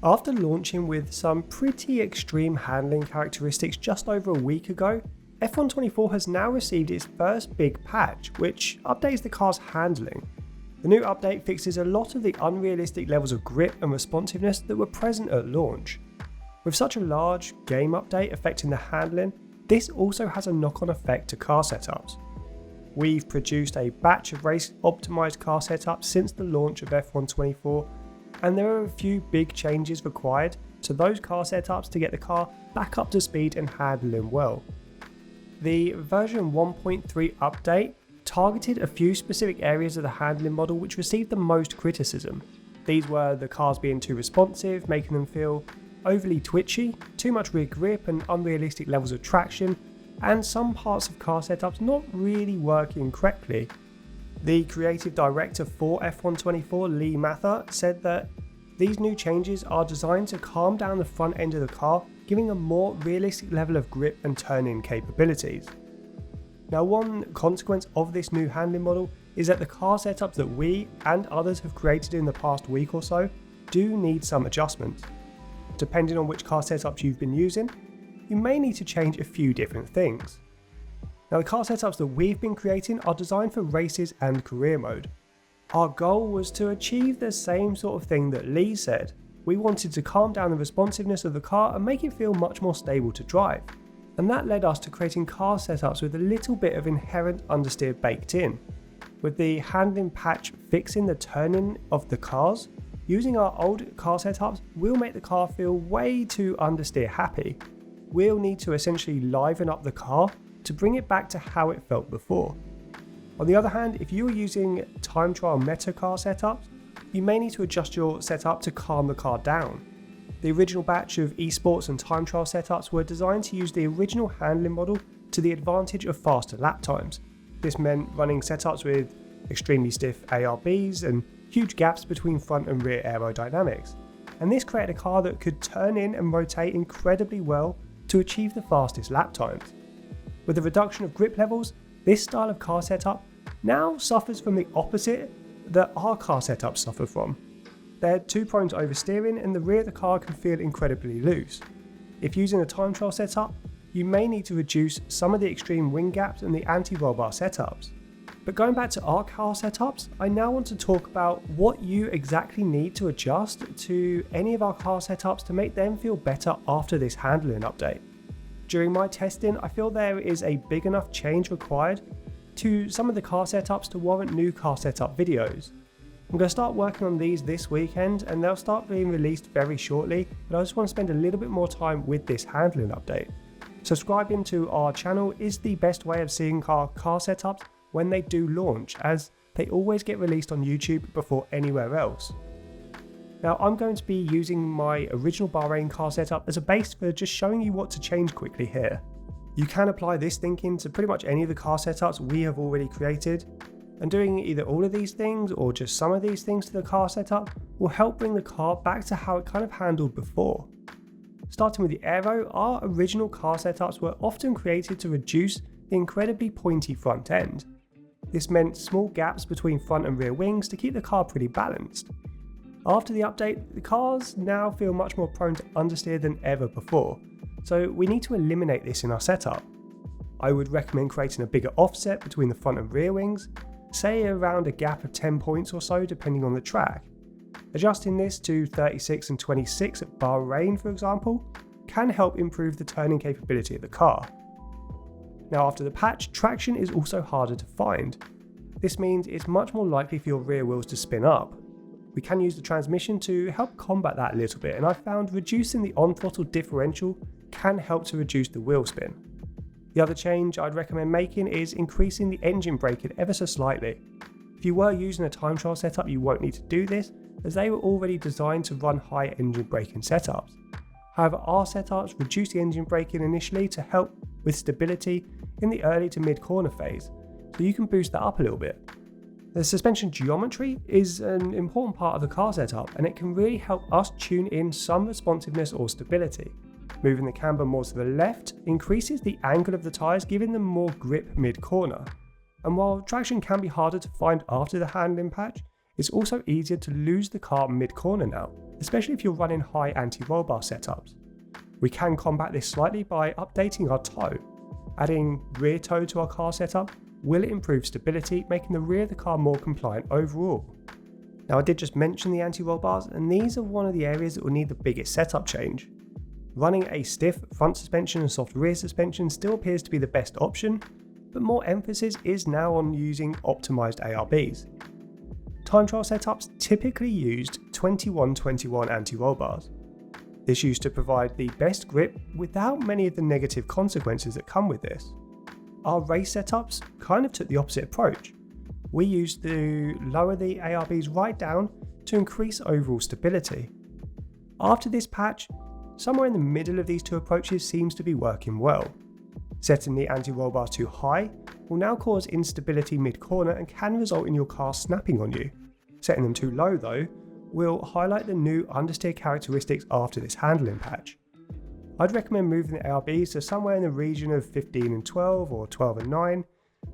After launching with some pretty extreme handling characteristics just over a week ago, F1.24 has now received its first big patch, which updates the car's handling. The new update fixes a lot of the unrealistic levels of grip and responsiveness that were present at launch. With such a large game update affecting the handling, this also has a knock-on effect to car setups. We've produced a batch of race-optimised car setups since the launch of F1.24, and there are a few big changes required to those car setups to get the car back up to speed and handling well. The version 1.3 update targeted a few specific areas of the handling model which received the most criticism. These were the cars being too responsive, making them feel overly twitchy, too much rear grip and unrealistic levels of traction, and some parts of car setups not really working correctly. The creative director for F1.24, Lee Mather, said that these new changes are designed to calm down the front end of the car, giving a more realistic level of grip and turn-in capabilities. Now, one consequence of this new handling model is that the car setups that we and others have created in the past week or so do need some adjustments. Depending on which car setups you've been using, you may need to change a few different things. Now, the car setups that we've been creating are designed for races and career mode. Our goal was to achieve the same sort of thing that Lee said. We wanted to calm down the responsiveness of the car and make it feel much more stable to drive. And that led us to creating car setups with a little bit of inherent understeer baked in. With the handling patch fixing the turning of the cars, using our old car setups will make the car feel way too understeer happy. We'll need to essentially liven up the car to bring it back to how it felt before. On the other hand, if you are using time trial meta car setups, you may need to adjust your setup to calm the car down. The original batch of esports and time trial setups were designed to use the original handling model to the advantage of faster lap times. This meant running setups with extremely stiff ARBs and huge gaps between front and rear aerodynamics. And this created a car that could turn in and rotate incredibly well to achieve the fastest lap times. With the reduction of grip levels, this style of car setup now suffers from the opposite that our car setups suffer from. They're too prone to oversteering and the rear of the car can feel incredibly loose. If using a time trial setup, you may need to reduce some of the extreme wing gaps and the anti-roll bar setups. But going back to our car setups, I now want to talk about what you exactly need to adjust to any of our car setups to make them feel better after this handling update. During my testing, I feel there is a big enough change required to some of the car setups to warrant new car setup videos. I'm going to start working on these this weekend and they'll start being released very shortly, but I just want to spend a little bit more time with this handling update. Subscribing to our channel is the best way of seeing our car setups when they do launch, as they always get released on YouTube before anywhere else. Now, I'm going to be using my original Bahrain car setup as a base for just showing you what to change quickly here. You can apply this thinking to pretty much any of the car setups we have already created, and doing either all of these things or just some of these things to the car setup will help bring the car back to how it kind of handled before. Starting with the aero, our original car setups were often created to reduce the incredibly pointy front end. This meant small gaps between front and rear wings to keep the car pretty balanced. After the update, the cars now feel much more prone to understeer than ever before, so we need to eliminate this in our setup. I would recommend creating a bigger offset between the front and rear wings, say around a gap of 10 points or so depending on the track. Adjusting this to 36 and 26 at Bahrain, for example, can help improve the turning capability of the car. Now, after the patch, traction is also harder to find. This means it's much more likely for your rear wheels to spin up. We can use the transmission to help combat that a little bit, and I found reducing the on-throttle differential can help to reduce the wheel spin. The other change I'd recommend making is increasing the engine braking ever so slightly. If you were using a time trial setup, you won't need to do this, as they were already designed to run high engine braking setups. However, our setups reduce the engine braking initially to help with stability in the early to mid corner phase, so you can boost that up a little bit. The suspension geometry is an important part of the car setup, and it can really help us tune in some responsiveness or stability. Moving the camber more to the left increases the angle of the tyres, giving them more grip mid-corner. And while traction can be harder to find after the handling patch, It's also easier to lose the car mid-corner now, especially if you're running high anti-roll bar setups. We can combat this slightly by updating our toe. Adding rear toe to our car setup will improve stability, making the rear of the car more compliant overall. Now, I did just mention the anti-roll bars, and these are one of the areas that will need the biggest setup change. Running a stiff front suspension and soft rear suspension still appears to be the best option, but more emphasis is now on using optimized ARBs. Time trial setups typically used 21-21 anti-roll bars. This used to provide the best grip without many of the negative consequences that come with this. Our race setups kind of took the opposite approach. We used to lower the ARBs right down to increase overall stability. After this patch, somewhere in the middle of these two approaches seems to be working well. Setting the anti-roll bars too high will now cause instability mid-corner and can result in your car snapping on you. Setting them too low though will highlight the new understeer characteristics after this handling patch. I'd recommend moving the ARBs to somewhere in the region of 15 and 12 or 12 and 9.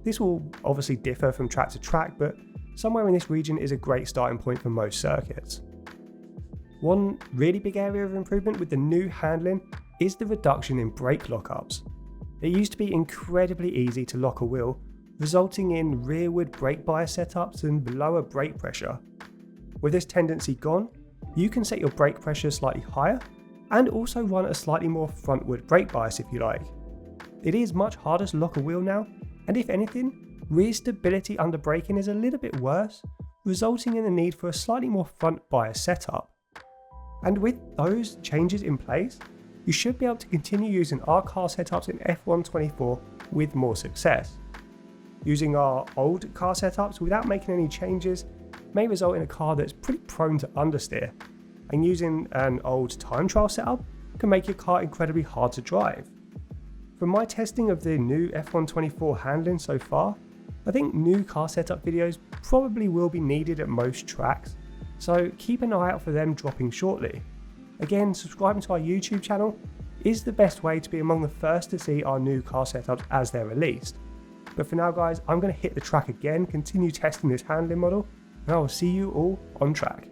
This will obviously differ from track to track, but somewhere in this region is a great starting point for most circuits. One really big area of improvement with the new handling is the reduction in brake lockups. It used to be incredibly easy to lock a wheel, resulting in rearward brake bias setups and lower brake pressure. With this tendency gone, you can set your brake pressure slightly higher and also run a slightly more frontward brake bias if you like. It is much harder to lock a wheel now, and if anything, rear stability under braking is a little bit worse, resulting in the need for a slightly more front bias setup. And with those changes in place, you should be able to continue using our car setups in F1.24 with more success. Using our old car setups without making any changes may result in a car that's pretty prone to understeer, and using an old time trial setup can make your car incredibly hard to drive. From my testing of the new F1.24 handling so far, I think new car setup videos probably will be needed at most tracks, so keep an eye out for them dropping shortly. Again, subscribing to our YouTube channel is the best way to be among the first to see our new car setups as they're released. But for now guys, I'm going to hit the track again, continue testing this handling model, and I will see you all on track.